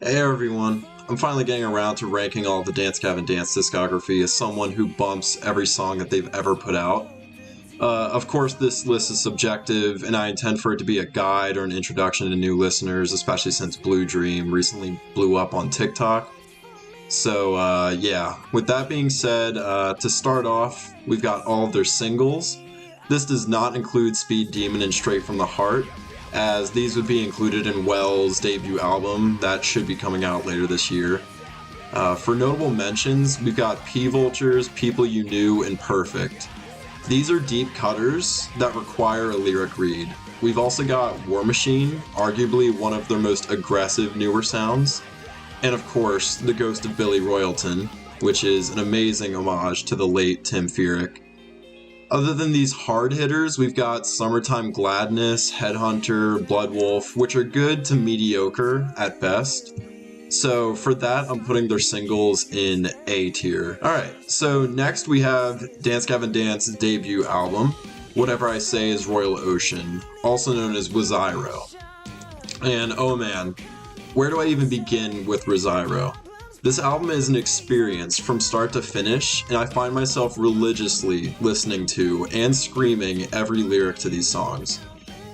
Hey everyone, I'm finally getting around to ranking all of the Dance Gavin Dance discography as someone who bumps every song that they've ever put out. Of course, this list is subjective, and I intend for it to be a guide or an introduction to new listeners, especially since Blue Dream recently blew up on TikTok. So, yeah, with that being said, to start off, we've got all of their singles. This does not include Speed Demon and Straight from the Heart, as these would be included in Well's debut album that should be coming out later this year. For notable mentions, we've got P-Vultures, People You Knew, and Perfect. These are deep cutters that require a lyric read. We've also got War Machine, arguably one of their most aggressive newer sounds, and of course, The Ghost of Billy Royalton, which is an amazing homage to the late Tim Furyk. Other than these hard hitters, we've got Summertime Gladness, Headhunter, Bloodwolf, which are good to mediocre at best. So for that, I'm putting their singles in A tier. Alright, so next we have Dance Gavin Dance's debut album, Whatever I Say is Royal Ocean, also known as Wazyro. And oh man, where do I even begin with Wazyro? This album is an experience from start to finish, and I find myself religiously listening to and screaming every lyric to these songs.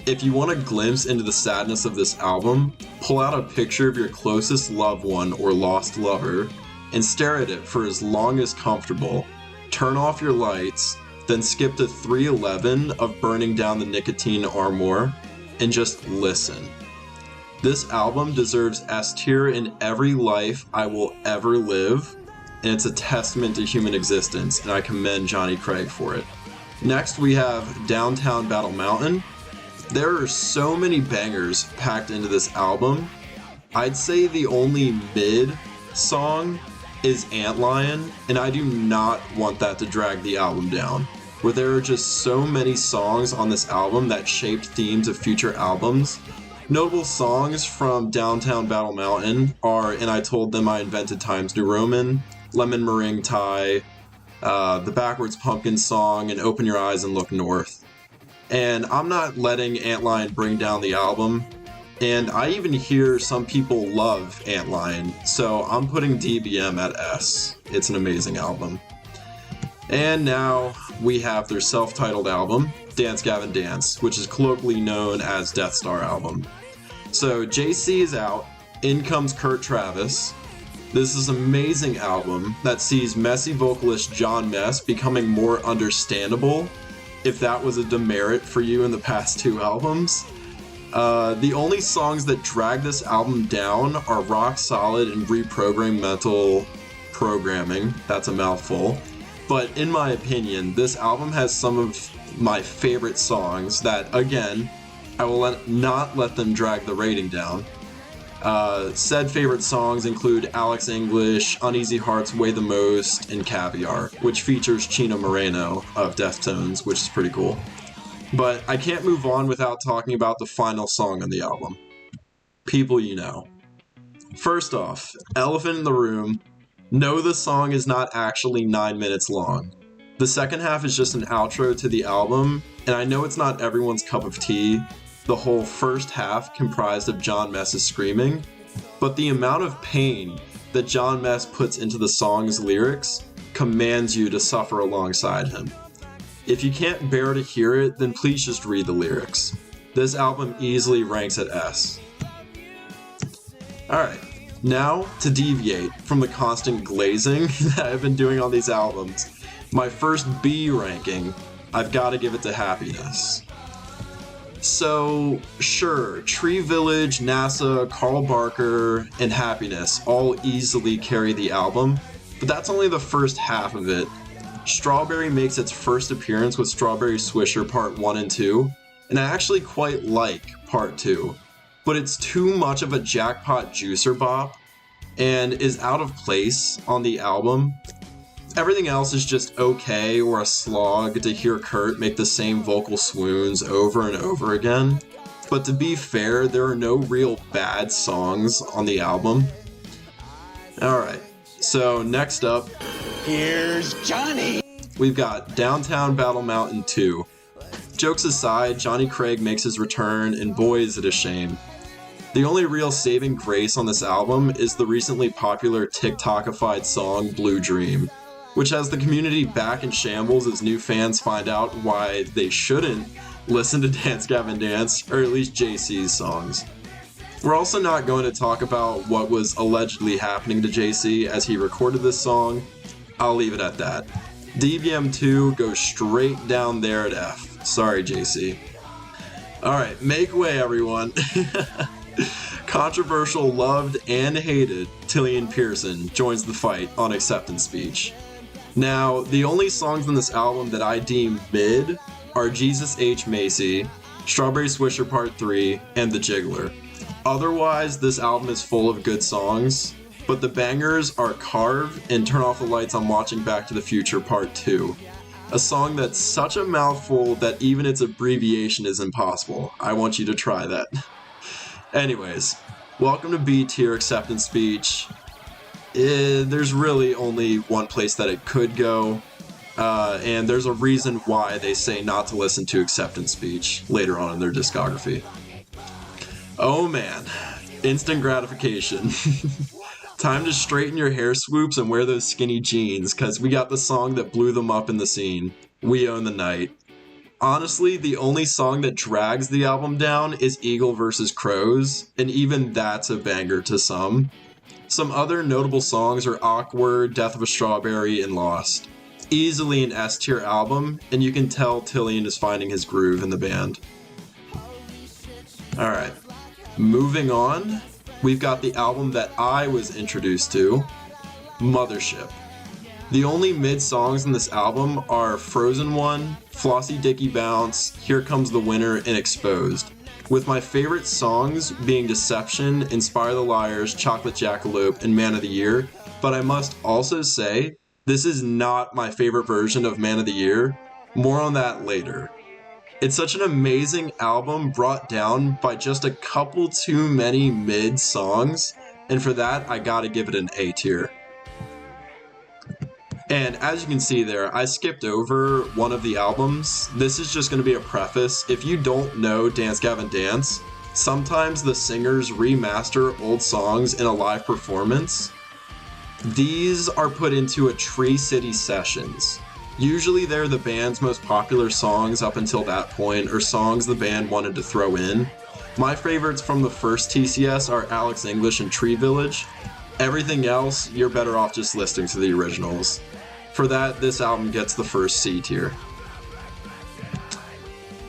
If you want a glimpse into the sadness of this album, pull out a picture of your closest loved one or lost lover, and stare at it for as long as comfortable. Turn off your lights, then skip to 3:11 of Burning Down the Nicotine Armour, and just listen. This album deserves S tier in every life I will ever live, and it's a testament to human existence, and I commend Johnny Craig for it. Next we have Downtown Battle Mountain. There are so many bangers packed into this album. I'd say the only mid song is Antlion, and I do not want that to drag the album down, where there are just so many songs on this album that shaped themes of future albums. Notable songs from Downtown Battle Mountain are And I Told Them I Invented Times New Roman, Lemon Meringue Tie, the Backwards Pumpkin song, and Open Your Eyes and Look North. And I'm not letting Antlion bring down the album, and I even hear some people love Antlion, so I'm putting DBM at S. It's an amazing album. And now we have their self-titled album, Dance Gavin Dance, which is colloquially known as Death Star album. So JC is out, in comes Kurt Travis. This is an amazing album that sees messy vocalist John Mess becoming more understandable, if that was a demerit for you in the past two albums. The only songs that drag this album down are Rock Solid and Reprogram Mental Programming. That's a mouthful. But in my opinion, this album has some of my favorite songs that, again, I will not let them drag the rating down. Said favorite songs include Alex English, Uneasy Hearts Weigh the Most, and Caviar, which features Chino Moreno of Deftones, which is pretty cool. But I can't move on without talking about the final song on the album, People You Know. First off, elephant in the room, no, the song is not actually 9 minutes long. The second half is just an outro to the album, and I know it's not everyone's cup of tea, the whole first half comprised of John Mess's screaming, but the amount of pain that John Mess puts into the song's lyrics commands you to suffer alongside him. If you can't bear to hear it, then please just read the lyrics. This album easily ranks at S. Alright, now to deviate from the constant glazing that I've been doing on these albums. My first B ranking, I've got to give it to Happiness. So, sure, Tree Village, NASA, Carl Barker, and Happiness all easily carry the album, but that's only the first half of it. Strawberry makes its first appearance with Strawberry Swisher Part 1 and 2, and I actually quite like Part 2, but it's too much of a Jackpot Juicer bop, and is out of place on the album. Everything else is just okay or a slog to hear Kurt make the same vocal swoons over and over again. But to be fair, there are no real bad songs on the album. Alright, so next up, here's Johnny! We've got Downtown Battle Mountain 2. Jokes aside, Johnny Craig makes his return, and boy is it a shame. The only real saving grace on this album is the recently popular TikTokified song Blue Dream, which has the community back in shambles as new fans find out why they shouldn't listen to Dance Gavin Dance, or at least JC's songs. We're also not going to talk about what was allegedly happening to JC as he recorded this song. I'll leave it at that. DBM 2 goes straight down there at F. Sorry, JC. Alright, make way, everyone. Controversial, loved, and hated Tillian Pearson joins the fight on Acceptance Speech. Now, the only songs on this album that I deem mid are Jesus H. Macy, Strawberry Swisher Part 3, and The Jiggler. Otherwise, this album is full of good songs, but the bangers are Carve and Turn Off the Lights, I'm Watching Back to the Future Part 2. A song that's such a mouthful that even its abbreviation is impossible. I want you to try that. Anyways, welcome to B tier Acceptance Speech. There's really only one place that it could go, and there's a reason why they say not to listen to Acceptance Speech later on in their discography. Oh man, instant gratification. Time to straighten your hair swoops and wear those skinny jeans, cause we got the song that blew them up in the scene, We Own the Night. Honestly, the only song that drags the album down is Eagle vs. Crows, and even that's a banger to some. Some other notable songs are Awkward, Death of a Strawberry, and Lost. Easily an S tier album, and you can tell Tillian is finding his groove in the band. Alright, moving on, we've got the album that I was introduced to, Mothership. The only mid songs in this album are Frozen One, Flossy Dicky Bounce, Here Comes the Winter, and Exposed, with my favorite songs being Deception, Inspire the Liars, Chocolate Jackalope, and Man of the Year, but I must also say, this is not my favorite version of Man of the Year. More on that later. It's such an amazing album brought down by just a couple too many mid songs, and for that I gotta give it an A tier. And as you can see there, I skipped over one of the albums. This is just going to be a preface. If you don't know Dance Gavin Dance, sometimes the singers remaster old songs in a live performance. These are put into a Tree City Sessions. Usually they're the band's most popular songs up until that point, or songs the band wanted to throw in. My favorites from the first TCS are Alex English and Tree Village. Everything else, you're better off just listening to the originals. For that, this album gets the first C tier.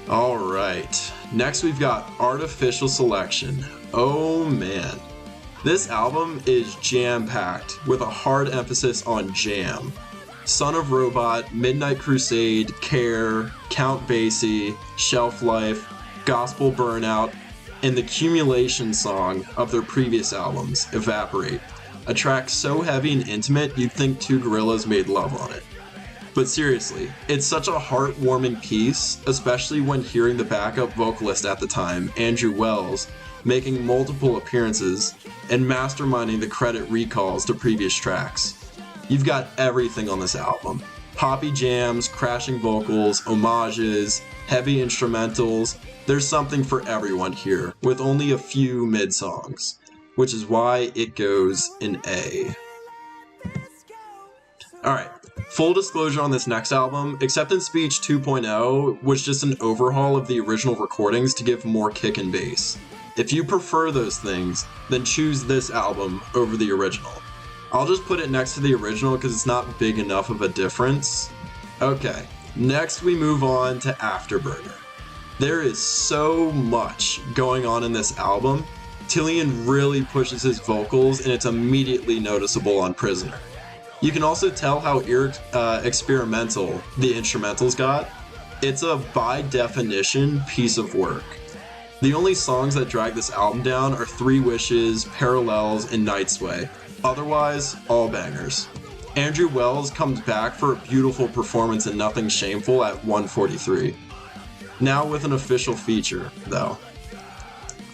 Alright, next we've got Artificial Selection. Oh man. This album is jam-packed with a hard emphasis on jam. Son of Robot, Midnight Crusade, Care, Count Basie, Shelf Life, Gospel Burnout, and the Cumulation song of their previous albums, Evaporate. A track so heavy and intimate you'd think two gorillas made love on it. But seriously, it's such a heartwarming piece, especially when hearing the backup vocalist at the time, Andrew Wells, making multiple appearances and masterminding the credit recalls to previous tracks. You've got everything on this album. Poppy jams, crashing vocals, homages, heavy instrumentals. There's something for everyone here, with only a few mid songs, which is why it goes in A. Alright, full disclosure on this next album, Acceptance Speech 2.0 was just an overhaul of the original recordings to give more kick and bass. If you prefer those things, then choose this album over the original. I'll just put it next to the original because it's not big enough of a difference. Okay, next we move on to Afterburner. There is so much going on in this album. Tillian really pushes his vocals and it's immediately noticeable on Prisoner. You can also tell how experimental the instrumentals got. It's a by definition piece of work. The only songs that drag this album down are Three Wishes, Parallels, and Night Sway. Otherwise, all bangers. Andrew Wells comes back for a beautiful performance in Nothing Shameful at 1:43. Now with an official feature, though.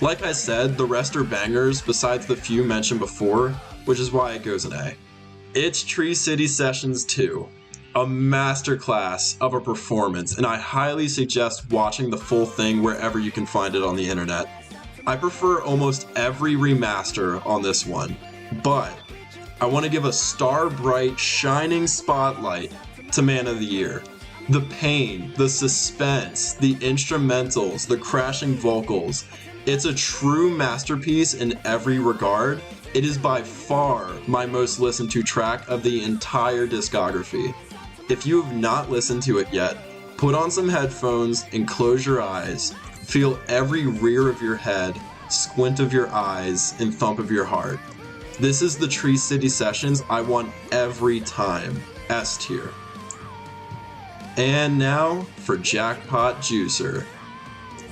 Like I said, the rest are bangers besides the few mentioned before, which is why it goes an A. It's Tree City Sessions 2, a masterclass of a performance, and I highly suggest watching the full thing wherever you can find it on the internet. I prefer almost every remaster on this one, but I want to give a star-bright, shining spotlight to Man of the Year. The pain, the suspense, the instrumentals, the crashing vocals. It's a true masterpiece in every regard. It is by far my most listened to track of the entire discography. If you have not listened to it yet, put on some headphones and close your eyes. Feel every rear of your head, squint of your eyes, and thump of your heart. This is the Tree City Sessions I want every time. S tier. And now for Jackpot Juicer.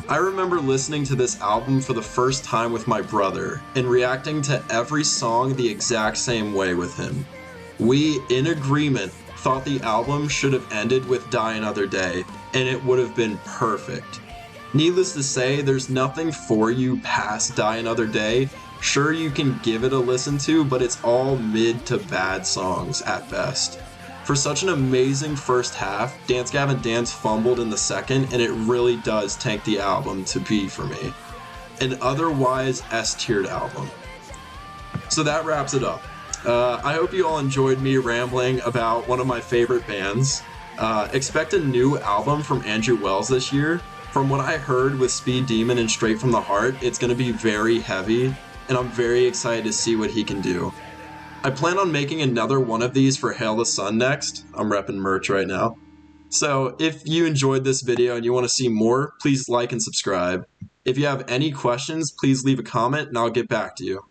I remember listening to this album for the first time with my brother and reacting to every song the exact same way with him. We, in agreement, thought the album should have ended with Die Another Day, and it would have been perfect. Needless to say, there's nothing for you past Die Another Day. Sure, you can give it a listen to, but it's all mid to bad songs at best. For such an amazing first half, Dance Gavin Dance fumbled in the second, and it really does tank the album to be for me. An otherwise S-tiered album. So that wraps it up. I hope you all enjoyed me rambling about one of my favorite bands. Expect a new album from Andrew Wells this year. From what I heard with Speed Demon and Straight from the Heart, it's going to be very heavy, and I'm very excited to see what he can do. I plan on making another one of these for Hail the Sun next. I'm repping merch right now. So if you enjoyed this video and you want to see more, please like and subscribe. If you have any questions, please leave a comment and I'll get back to you.